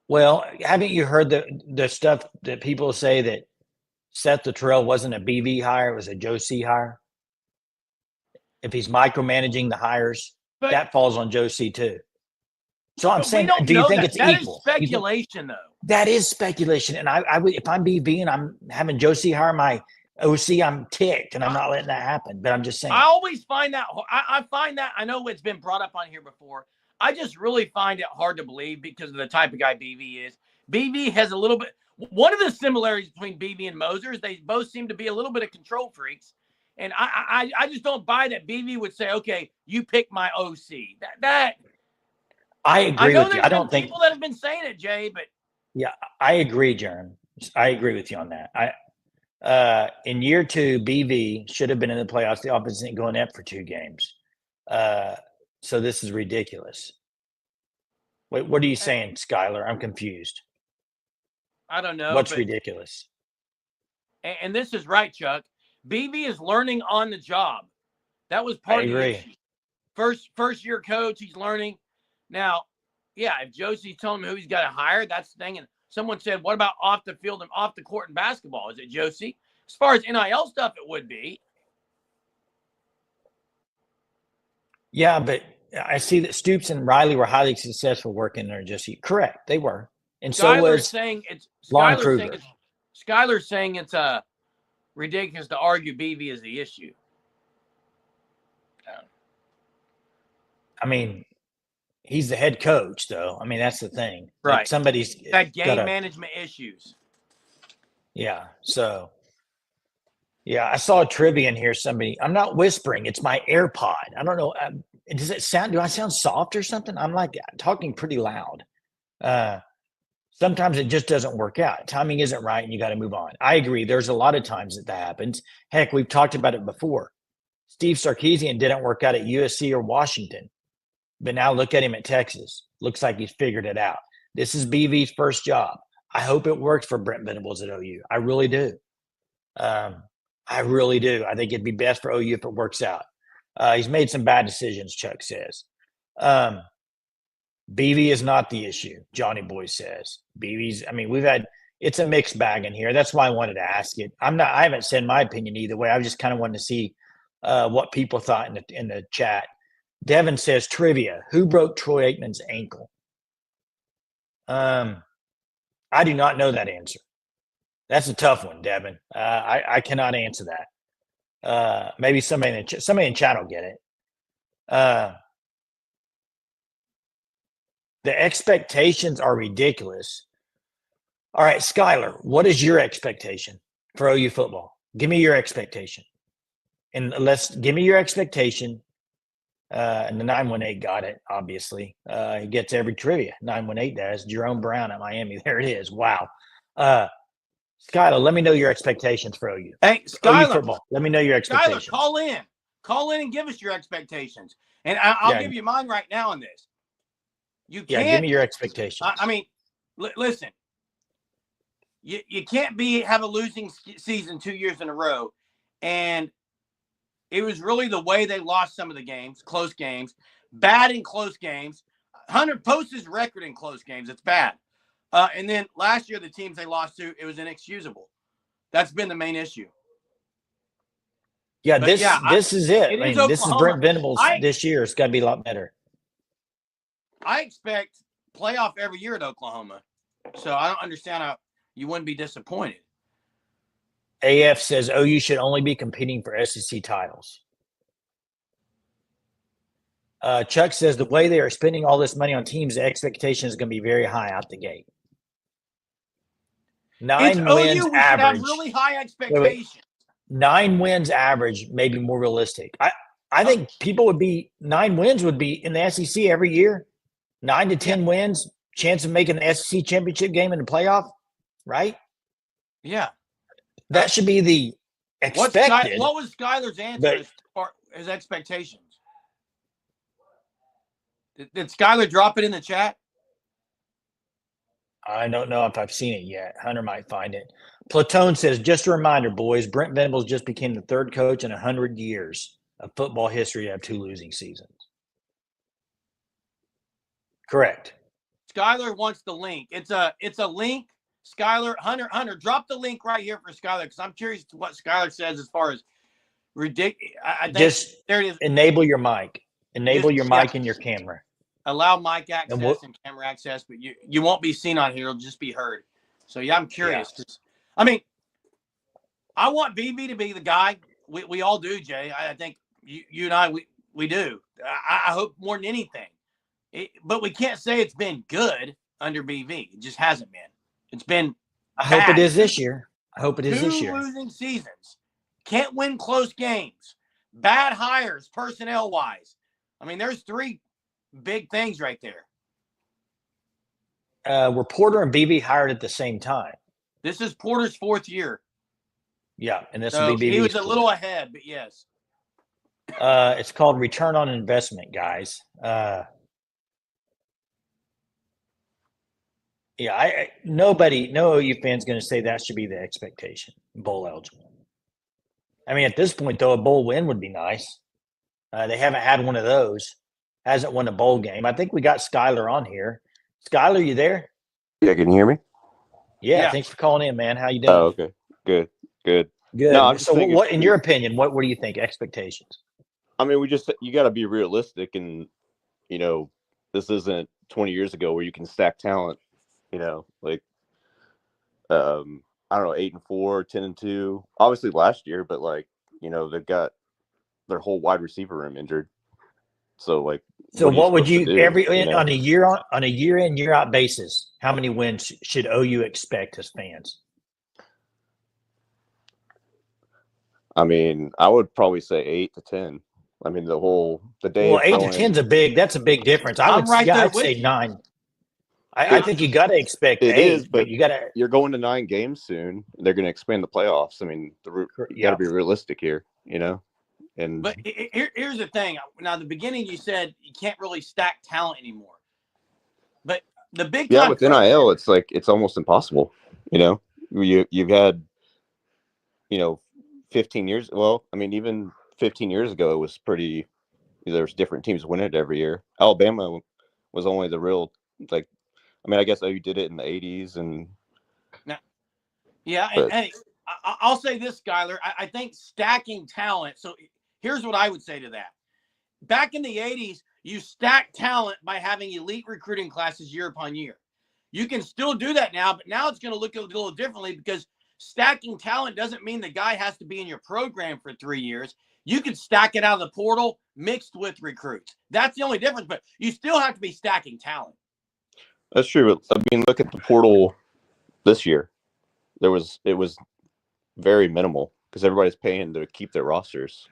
Well, haven't you heard the stuff that people say that Seth Luttrell wasn't a BV hire, it was a Joe C hire? If he's micromanaging the hires, that falls on Joe C too. So I'm saying, do you think it's equal? That is speculation, though. That is speculation. And I would, if I'm BV and I'm having Joe C hire my OC, I'm ticked and I'm not letting that happen. But I'm just saying. I always find that I find that, I know it's been brought up on here before. I just really find it hard to believe because of the type of guy BV is. BV has a little bit. One of the similarities between BV and Moser is they both seem to be a little bit of control freaks. And I just don't buy that BV would say, okay, you pick my OC. That I agree with you. I don't think people that have been saying it, Jay, but yeah, I agree, Jeremy. I agree with you on that. In year 2, BV should have been in the playoffs. The offense isn't going up for 2 games. So this is ridiculous. Wait, what are you saying, Skylar? I'm confused. I don't know. What's ridiculous? And this is right, Chuck. BV is learning on the job. That was part of the issue. First year coach, he's learning. Now, yeah, if Josie's telling him who he's got to hire, that's the thing. And someone said, what about off the field and off the court in basketball? Is it Josie? As far as NIL stuff, it would be. Yeah, but I see that Stoops and Riley were highly successful working there. Josie, correct? They were, and so was Skylar's saying it's ridiculous to argue BV is the issue. I mean, he's the head coach, though. I mean, that's the thing. Right. Like somebody's got game management issues. Yeah. So, yeah, I saw a trivia in here. I'm not whispering. It's my AirPod. I don't know. Do I sound soft or something? I'm like talking pretty loud. Sometimes it just doesn't work out. Timing isn't right and you got to move on. I agree. There's a lot of times that happens. Heck, we've talked about it before. Steve Sarkisian didn't work out at USC or Washington. But now look at him at Texas. Looks like he's figured it out. This is BV's first job. I hope it works for Brent Venables at OU. I really do. I really do. I think it'd be best for OU if it works out. He's made some bad decisions, Chuck says. BV is not the issue, Johnny Boy says. It's a mixed bag in here. That's why I wanted to ask it. I haven't said my opinion either way. I just kind of wanted to see what people thought in the chat. Devin says, trivia. Who broke Troy Aikman's ankle? I do not know that answer. That's a tough one, Devin. I cannot answer that. Maybe somebody in chat will get it. The expectations are ridiculous. All right, Skylar, what is your expectation for OU football? Give me your expectation. And give me your expectation. And the 918 got it, obviously. He gets every trivia. 918 does. Jerome Brown at Miami. There it is. Wow. Skylar, let me know your expectations for OU. Hey, Skylar, OU football. Let me know your expectations. Skylar, call in and give us your expectations. And I'll give you mine right now on this. Give me your expectations. Listen. You can't have a losing season 2 years in a row. And it was really the way they lost some of the games, close games, bad in close games. Hunter posts his record in close games. It's bad. And then last year, the teams they lost to, it was inexcusable. That's been the main issue. Yeah, But this is it. it I is mean, this is Brent Oklahoma. Venables this year. It's got to be a lot better. I expect playoff every year at Oklahoma. So I don't understand how you wouldn't be disappointed. AF says OU should only be competing for SEC titles. Chuck says the way they are spending all this money on teams, the expectation is going to be very high out the gate. 9 wins OU, we average. should have really high expectations. 9 wins average may be more realistic. I think people would be 9 wins would be in the SEC every year. 9 to 10 wins, chance of making the SEC championship game in the playoff, right? Yeah. That should be the expected. What was Skyler's answer as far as expectations? Did Skyler drop it in the chat? I don't know if I've seen it yet. Hunter might find it. Platone says, just a reminder, boys, Brent Venables just became the 3rd coach in 100 years of football history to have 2 losing seasons. Correct. Skyler wants the link. It's a link. Skyler, Hunter, drop the link right here for Skyler because I'm curious to what Skyler says as far as ridiculous. I think Just there it is. Enable your mic. Enable your mic and your camera. Allow mic access and camera access, but you won't be seen on here. It'll just be heard. So, yeah, I'm curious. Yeah. I mean, I want BB to be the guy. We all do, Jay. I think you and I, we do. I hope more than anything. But we can't say it's been good under BV. It just hasn't been. It's been I hope it is this year. I hope it is 2 this year. losing seasons. Can't win close games. Bad hires personnel-wise. I mean, there's 3 big things right there. Were Porter and BB hired at the same time? This is Porter's 4th year. Yeah, and this So will be BB's. he was a little ahead, but yes. It's called return on investment, guys. Yeah, no OU fan's going to say that should be the expectation, bowl eligible. I mean, at this point, though, a bowl win would be nice. They haven't had one of those. Hasn't won a bowl game. I think we got Skyler on here. Skyler, you there? Yeah, can you hear me? Yeah, thanks for calling in, man. How you doing? Oh, okay. Good. No, so what, in your opinion, what do you think? Expectations? I mean, you got to be realistic, and this isn't 20 years ago where you can stack talent. Like I don't know, 8-4, 10-2. Obviously last year, but they've got their whole wide receiver room injured. So what would you on a year in, year out basis? How many wins should OU expect as fans? I mean, I would probably say 8 to 10. I mean, the day. Well, 8 to 10 is that's a big difference. I'd say 9. I think you got to expect it 8, is, but you're going to 9 games soon. They're going to expand the playoffs. I mean, you got to be realistic here, But here's the thing. Now, the beginning you said you can't really stack talent anymore. But the big time with NIL, it's almost impossible. You've had 15 years. Well, I mean, even 15 years ago, it was pretty. There's different teams winning it every year. Alabama was only the real I mean, I guess OU did it in the 80s and. Yeah, and hey, I'll say this, Skyler. I think stacking talent. So here's what I would say to that. Back in the 80s, you stacked talent by having elite recruiting classes year upon year. You can still do that now, but now it's going to look a little differently because stacking talent doesn't mean the guy has to be in your program for 3 years. You can stack it out of the portal mixed with recruits. That's the only difference, but you still have to be stacking talent. That's true. I mean, look at the portal this year. It was very minimal because everybody's paying to keep their rosters.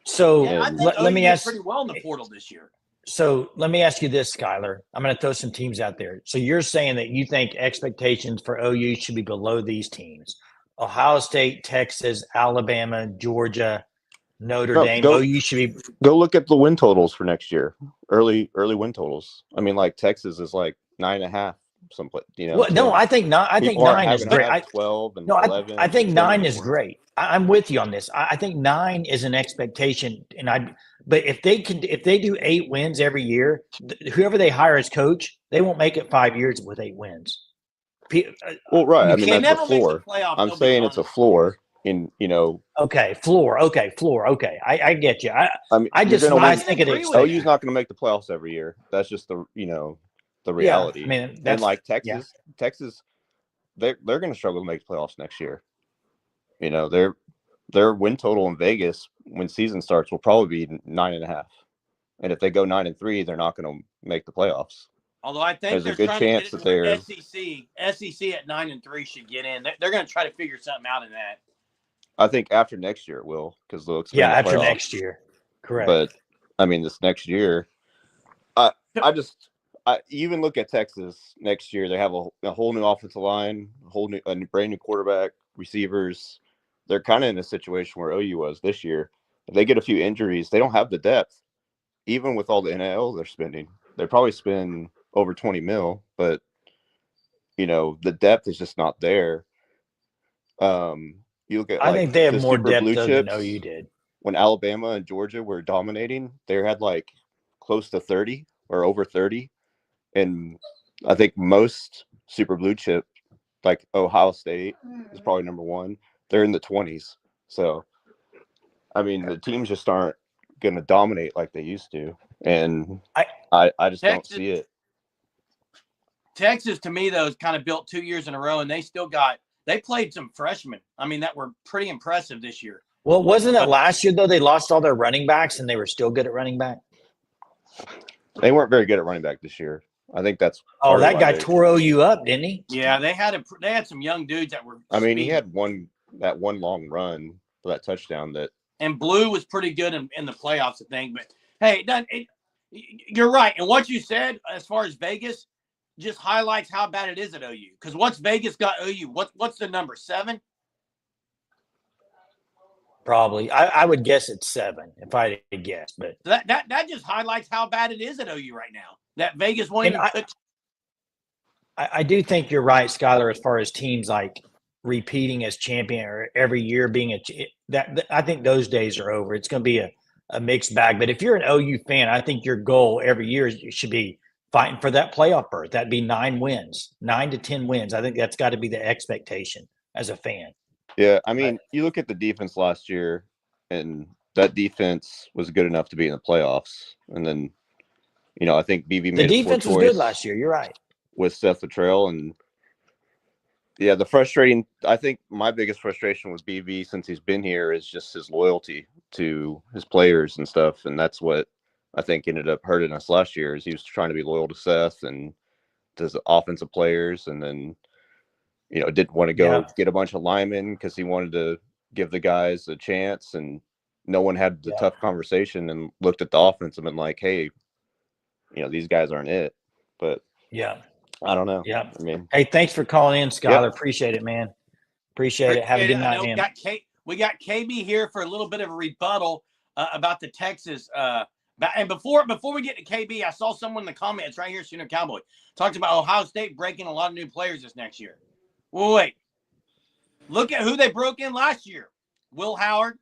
So I think let me ask pretty well in the portal this year. So let me ask you this, Skyler. I'm going to throw some teams out there. So you're saying that you think expectations for OU should be below these teams: Ohio State, Texas, Alabama, Georgia, Notre Dame. OU should be. Go look at the win totals for next year. Early win totals. I mean, Texas is 9.5. Someplace, Well, no, I think not. I think 9 is great. 12 and no, 11. I think 9 is great. I'm with you on this. I think 9 is an expectation, but if they do 8 wins every year, whoever they hire as coach, they won't make it 5 years with 8 wins. Well, right. You I mean, can't that's a never make the floor. playoffs. I'm they'll be saying it's a honest. floor in, you know, Okay, floor. Okay, floor. Okay, I get you. I mean, I you're just going when to I win. think of the agree with you. OU's expansion. not going to make the playoffs every year. That's just the, you know, the Yeah, reality. I mean And that's like yeah. Texas, they're going to struggle to make the playoffs next year. You know, their win total in Vegas when season starts will probably be 9.5. And if they go 9-3, they're not going to make the playoffs. Although I think There's a they're good trying to get chance it that they're. SEC at 9-3 should get in. They're going to try to figure something out in that. I think after next year it will, because they'll Yeah, expand the after playoffs. next year. Correct. But I mean, this next year, I you even look at Texas next year. They have a whole new offensive line, a brand new quarterback, receivers. They're kind of in a situation where OU was this year. If they get a few injuries, they don't have the depth. Even with all the NIL they're spending, they probably spend over 20 mil, but you know the depth is just not there. You look at I like think they have the more super depth blue than chips. OU did. When Alabama and Georgia were dominating, they had like close to 30 or over 30. And I think most super blue chip, like Ohio State is probably number one. They're in the 20s. So, I mean, the teams just aren't going to dominate like they used to. And I just don't see it. Texas, to me, though, is kind of built 2 years in a row, and they played some freshmen. I mean, that were pretty impressive this year. Well, wasn't it last year, though, they lost all their running backs and they were still good at running back? They weren't very good at running back this year. I think that's that guy tore OU up, didn't he? Yeah, they had some young dudes that were. I mean, he had one long run for that touchdown and Blue was pretty good in the playoffs, I think. But hey, you're right. And what you said as far as Vegas just highlights how bad it is at OU. Because what's Vegas got OU? What's the number? 7? Probably. I would guess it's 7 if I had to guess. But that just highlights how bad it is at OU right now. That Vegas won't even put. I do think you're right, Skylar, as far as teams like repeating as champion or every year being I think those days are over. It's going to be a mixed bag. But if you're an OU fan, I think your goal every year should be fighting for that playoff berth. That'd be 9 to 10 wins. I think that's got to be the expectation as a fan. Yeah, I mean, you look at the defense last year, and that defense was good enough to be in the playoffs. And then, you know, I think BV made the defense was good last year. You're right. With Seth Luttrell, and yeah, I think my biggest frustration with BV since he's been here is just his loyalty to his players and stuff. And that's what I think ended up hurting us last year is he was trying to be loyal to Seth and to his offensive players. And then, you know, didn't want to go get a bunch of linemen because he wanted to give the guys a chance. And no one had the tough conversation and looked at the offense and been like, hey, you know, these guys aren't it. But I don't know. Yeah. I mean, hey, thanks for calling in, Skylar. Appreciate it, man. Appreciate it. Have a good night, man. We got KB here for a little bit of a rebuttal about the Texas. And before we get to KB, I saw someone in the comments right here, Sooner Cowboy, talked about Ohio State breaking a lot of new players this next year. Well, wait. Look at who they broke in last year. Will Howard,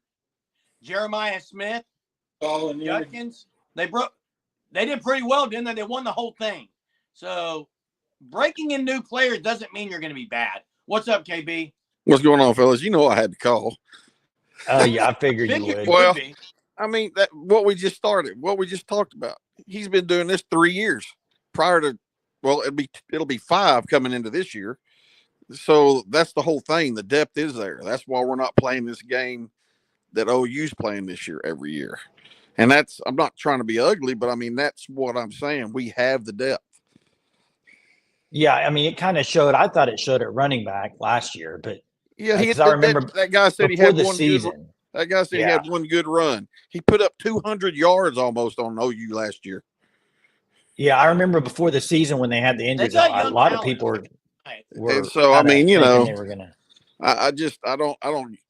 Jeremiah Smith, Judkins. They did pretty well, didn't they? They won the whole thing. So breaking in new players doesn't mean you're going to be bad. What's up, KB? What's going on, fellas? You know I had to call. Oh, yeah, I figured you would. Well, I mean, what we just talked about. He's been doing this 3 years prior to, well, it'll be 5 coming into this year. So that's the whole thing. The depth is there. That's why we're not playing this game that OU's playing this year every year. And I'm not trying to be ugly, but I mean, that's what I'm saying. We have the depth. Yeah, I mean, it kind of showed. I thought it showed at running back last year, but yeah, I remember that guy said he had the one season. Good, that guy said he had one good run. He put up 200 yards almost on OU last year. Yeah, I remember before the season when they had the injuries, a lot of people were. And so I mean, you know, they were gonna. I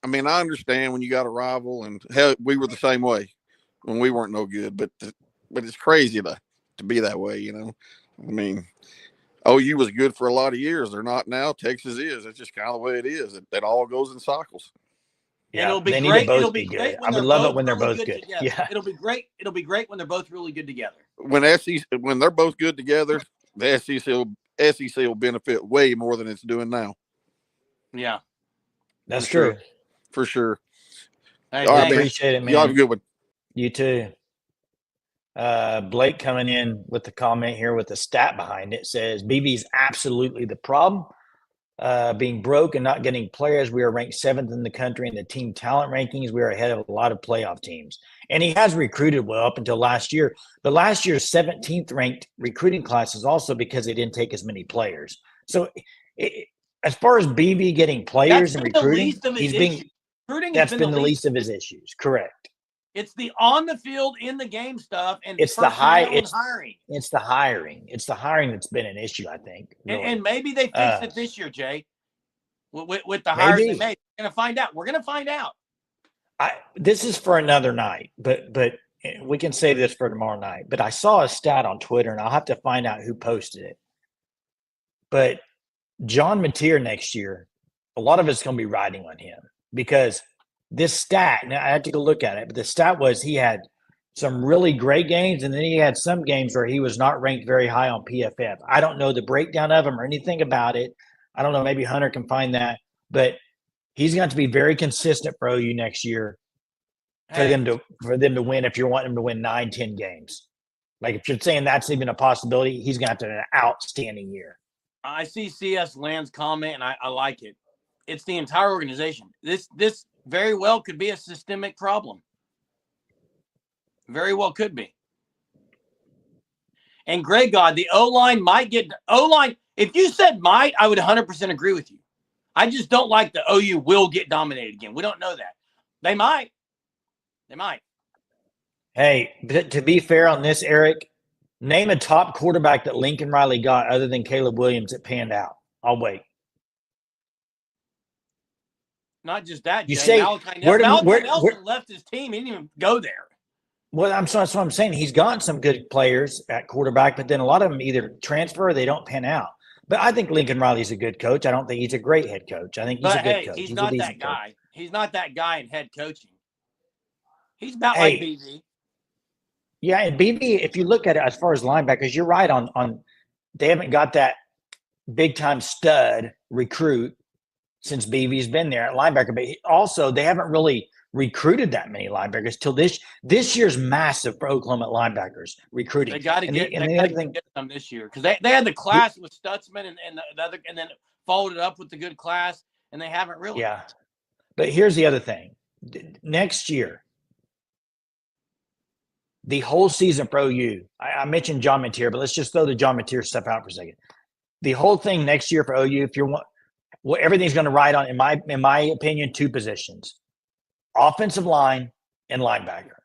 mean, I understand when you got a rival, and hell, we were the same way when we weren't no good, but it's crazy to be that way, you know. I mean, OU was good for a lot of years. They're not now. Texas is. It's just kind of the way it is. It all goes in cycles. Yeah, it'll be they great. need to both it'll be be great good. I would love it when they're both good. Together. Yeah, it'll be great. It'll be great when they're both really good together. When they're both good together, the SEC SEC will benefit way more than it's doing now. Yeah, That's For sure. true. For sure. hey, All right, thanks. man. Appreciate it, man. Y'all have a good one. You too. Blake coming in with the comment here with the stat behind it says BB's absolutely the problem. Being broke and not getting players, we are ranked 7th in the country in the team talent rankings. We are ahead of a lot of playoff teams. And he has recruited well up until last year. But last year's 17th ranked recruiting class is also because they didn't take as many players. So as far as BB getting players and recruiting, the least of his issues. Recruiting that's been the least of his issues. Correct. It's the on the field, in the game stuff, and It's the hiring. It's the hiring. It's the hiring that's been an issue, I think. Really. And maybe they fixed it this year, Jay, with the hires they made. We're going to find out. We're going to find out. This is for another night, but we can save this for tomorrow night. But I saw a stat on Twitter, and I'll have to find out who posted it. But John Mateer next year, a lot of it's going to be riding on him because this stat, now I had to go look at it, but the stat was he had some really great games, and then he had some games where he was not ranked very high on PFF. I don't know the breakdown of them or anything about it. I don't know. Maybe Hunter can find that, but he's going to be very consistent for OU next year for them to win. If you're wanting them to win 9-10 games, like if you're saying that's even a possibility, he's going to have to have an outstanding year. I see CS Land's comment, and I like it. It's the entire organization. This very well could be a systemic problem. Very well could be. And Greg God, the O-line might get O-line. If you said might, I would 100% agree with you. I just don't like the OU will get dominated again. We don't know that. They might. They might. Hey, but to be fair on this, Eric, name a top quarterback that Lincoln Riley got other than Caleb Williams that panned out. I'll wait. Not just that, You Jay. say Malachi Nelson left his team. He didn't even go there. Well, that's what I'm saying. He's gotten some good players at quarterback, but then a lot of them either transfer or they don't pan out. But I think Lincoln Riley's a good coach. I don't think he's a great head coach. I think he's a good coach. He's not that guy. He's not that guy in head coaching. He's about like BB. Yeah, and BB, if you look at it as far as linebackers, you're right on they haven't got that big-time stud recruit since BB's been there at linebacker. But also, they haven't really recruited that many linebackers till this year's massive for Oklahoma at linebackers recruiting. They got to get them this year because they had the class with Stutzman and the other, and then followed it up with the good class, and they haven't really. Yeah, but here's the other thing: next year, the whole season for OU. I mentioned John Mateer, but let's just throw the John Mateer stuff out for a second. The whole thing next year for OU, if you're everything's going to ride on, in my opinion, two positions. Offensive line and linebacker.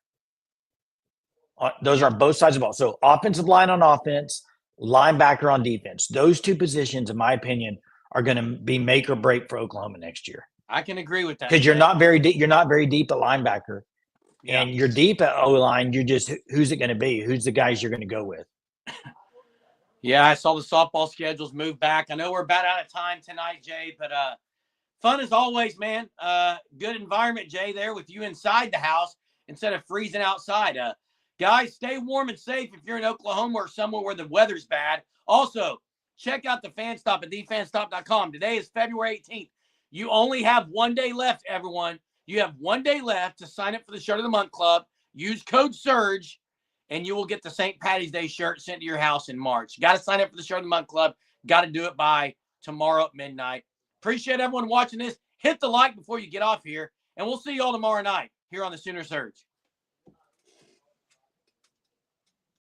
Those are both sides of the ball. So offensive line on offense, linebacker on defense. Those two positions, in my opinion, are going to be make or break for Oklahoma next year. I can agree with that. Because you're not very deep. You're not very deep at linebacker, and you're deep at O line. You're just who's it going to be? Who's the guys you're going to go with? Yeah, I saw the softball schedules move back. I know we're about out of time tonight, Jay, but fun as always, man. Good environment, Jay, there with you inside the house instead of freezing outside. Guys, stay warm and safe if you're in Oklahoma or somewhere where the weather's bad. Also, check out the Fan Stop at thefanstop.com. Today is February 18th. You only have 1 day left, everyone. You have 1 day left to sign up for the Shirt of the Month Club. Use code SURGE, and you will get the St. Patty's Day shirt sent to your house in March. You got to sign up for the Shirt of the Month Club. Got to do it by tomorrow at midnight. Appreciate everyone watching this. Hit the like before you get off here, and we'll see you all tomorrow night here on the Sooner Surge.